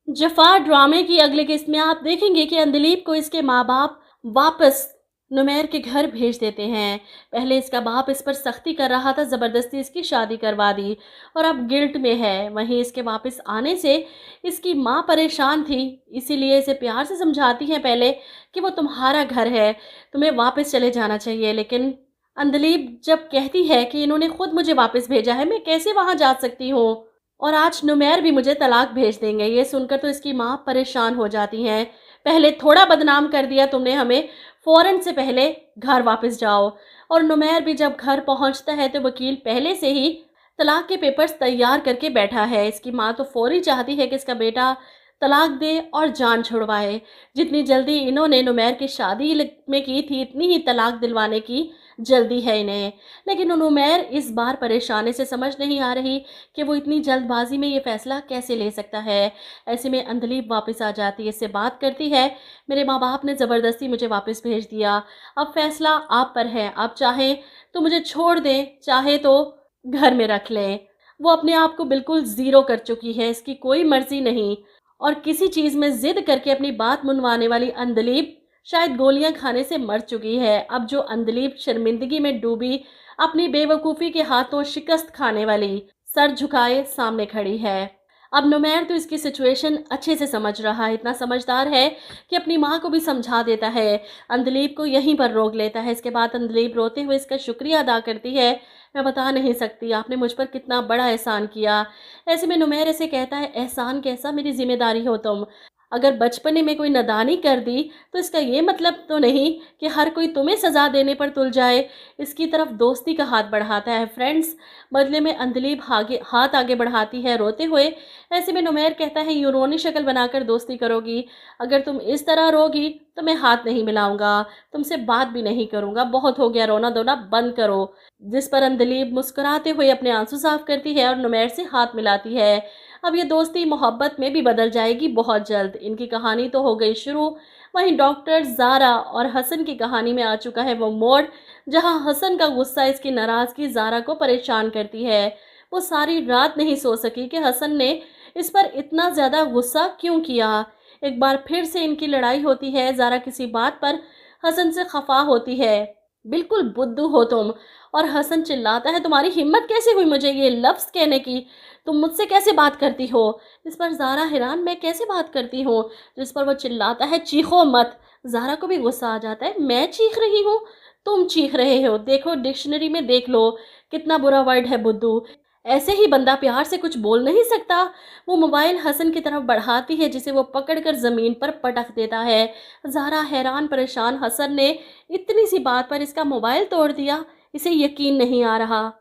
जफ़ा ड्रामे की अगले किस्त में आप देखेंगे कि अंदलीब को इसके माँ बाप वापस नुमैर के घर भेज देते हैं। पहले इसका बाप इस पर सख्ती कर रहा था, ज़बरदस्ती इसकी शादी करवा दी और अब गिल्ट में है। वहीं इसके वापस आने से इसकी माँ परेशान थी, इसीलिए इसे प्यार से समझाती है पहले कि वो तुम्हारा घर है, तुम्हें वापस चले जाना चाहिए। लेकिन अंदलीब जब कहती है कि इन्होंने खुद मुझे वापस भेजा है, मैं कैसे वहाँ जा सकती हूँ और आज नुमैर भी मुझे तलाक भेज देंगे। ये सुनकर तो इसकी माँ परेशान हो जाती हैं। पहले थोड़ा बदनाम कर दिया तुमने हमें, फ़ौरन से पहले घर वापस जाओ। और नुमैर भी जब घर पहुंचता है तो वकील पहले से ही तलाक के पेपर्स तैयार करके बैठा है। इसकी माँ तो फौरी चाहती है कि इसका बेटा तलाक दे और जान छुड़वाए। जितनी जल्दी इन्होंने नुमैर की शादी में की थी, इतनी ही तलाक दिलवाने की जल्दी है इन्हें। लेकिन नुमैर इस बार परेशानी से समझ नहीं आ रही कि वो इतनी जल्दबाजी में ये फैसला कैसे ले सकता है। ऐसे में अंदलीब वापस आ जाती है, इससे बात करती है, मेरे माँ बाप ने ज़बरदस्ती मुझे वापस भेज दिया, अब फैसला आप पर है, आप चाहें तो मुझे छोड़ दें, चाहे तो घर में रख लें। वो अपने आप को बिल्कुल ज़ीरो कर चुकी है, इसकी कोई मर्ज़ी नहीं और किसी चीज़ में ज़िद करके अपनी बात मनवाने वाली अंदलीब शायद गोलियां खाने से मर चुकी है। अब जो अंदलीब शर्मिंदगी में डूबी, अपनी बेवकूफ़ी के हाथों शिकस्त खाने वाली, सर झुकाए सामने खड़ी है। अब नुमैर तो इसकी सिचुएशन अच्छे से समझ रहा है, इतना समझदार है कि अपनी माँ को भी समझा देता है। अंदलीब को यहीं पर रोक लेता है। इसके बाद अंदलीब रोते हुए इसका शुक्रिया अदा करती है, मैं बता नहीं सकती आपने मुझ पर कितना बड़ा एहसान किया। ऐसे में नुमैर ऐसे कहता है, एहसान कैसा, मेरी जिम्मेदारी हो तुम। अगर बचपने में कोई नादानी कर दी तो इसका ये मतलब तो नहीं कि हर कोई तुम्हें सज़ा देने पर तुल जाए। इसकी तरफ दोस्ती का हाथ बढ़ाता है फ्रेंड्स। बदले में अंदलीब हाथ आगे बढ़ाती है रोते हुए। ऐसे में नुमैर कहता है, यूं रोनी शक्ल बनाकर दोस्ती करोगी, अगर तुम इस तरह रोगी तो मैं हाथ नहीं मिलाऊंगा, तुमसे बात भी नहीं करूंगा, बहुत हो गया, रोना धोना बंद करो। जिस पर अंदलीब मुस्कुराते हुए अपने आंसू साफ करती है और नुमैर से हाथ मिलाती है। अब ये दोस्ती मोहब्बत में भी बदल जाएगी बहुत जल्द। इनकी कहानी तो हो गई शुरू। वहीं डॉक्टर ज़ारा और हसन की कहानी में आ चुका है वो मोड़ जहां हसन का गुस्सा, इसकी नाराज़गी ज़ारा को परेशान करती है। वो सारी रात नहीं सो सकी कि हसन ने इस पर इतना ज़्यादा गुस्सा क्यों किया। एक बार फिर से इनकी लड़ाई होती है। ज़ारा किसी बात पर हसन से खफा होती है, बिल्कुल बुद्धू हो तुम। और हसन चिल्लाता है, तुम्हारी हिम्मत कैसे हुई मुझे ये लफ्ज़ कहने की, तुम मुझसे कैसे बात करती हो। इस पर ज़ारा हैरान, मैं कैसे बात करती हूँ। जिस पर वो चिल्लाता है, चीखो मत। ज़ारा को भी गुस्सा आ जाता है, मैं चीख रही हूँ, तुम चीख रहे हो, देखो डिक्शनरी में देख लो कितना बुरा वर्ड है बुद्धू। ऐसे ही बंदा प्यार से कुछ बोल नहीं सकता। वो मोबाइल हसन की तरफ बढ़ाती है जिसे वो पकड़कर ज़मीन पर पटक देता है। ज़ारा हैरान परेशान, हसन ने इतनी सी बात पर इसका मोबाइल तोड़ दिया, इसे यकीन नहीं आ रहा।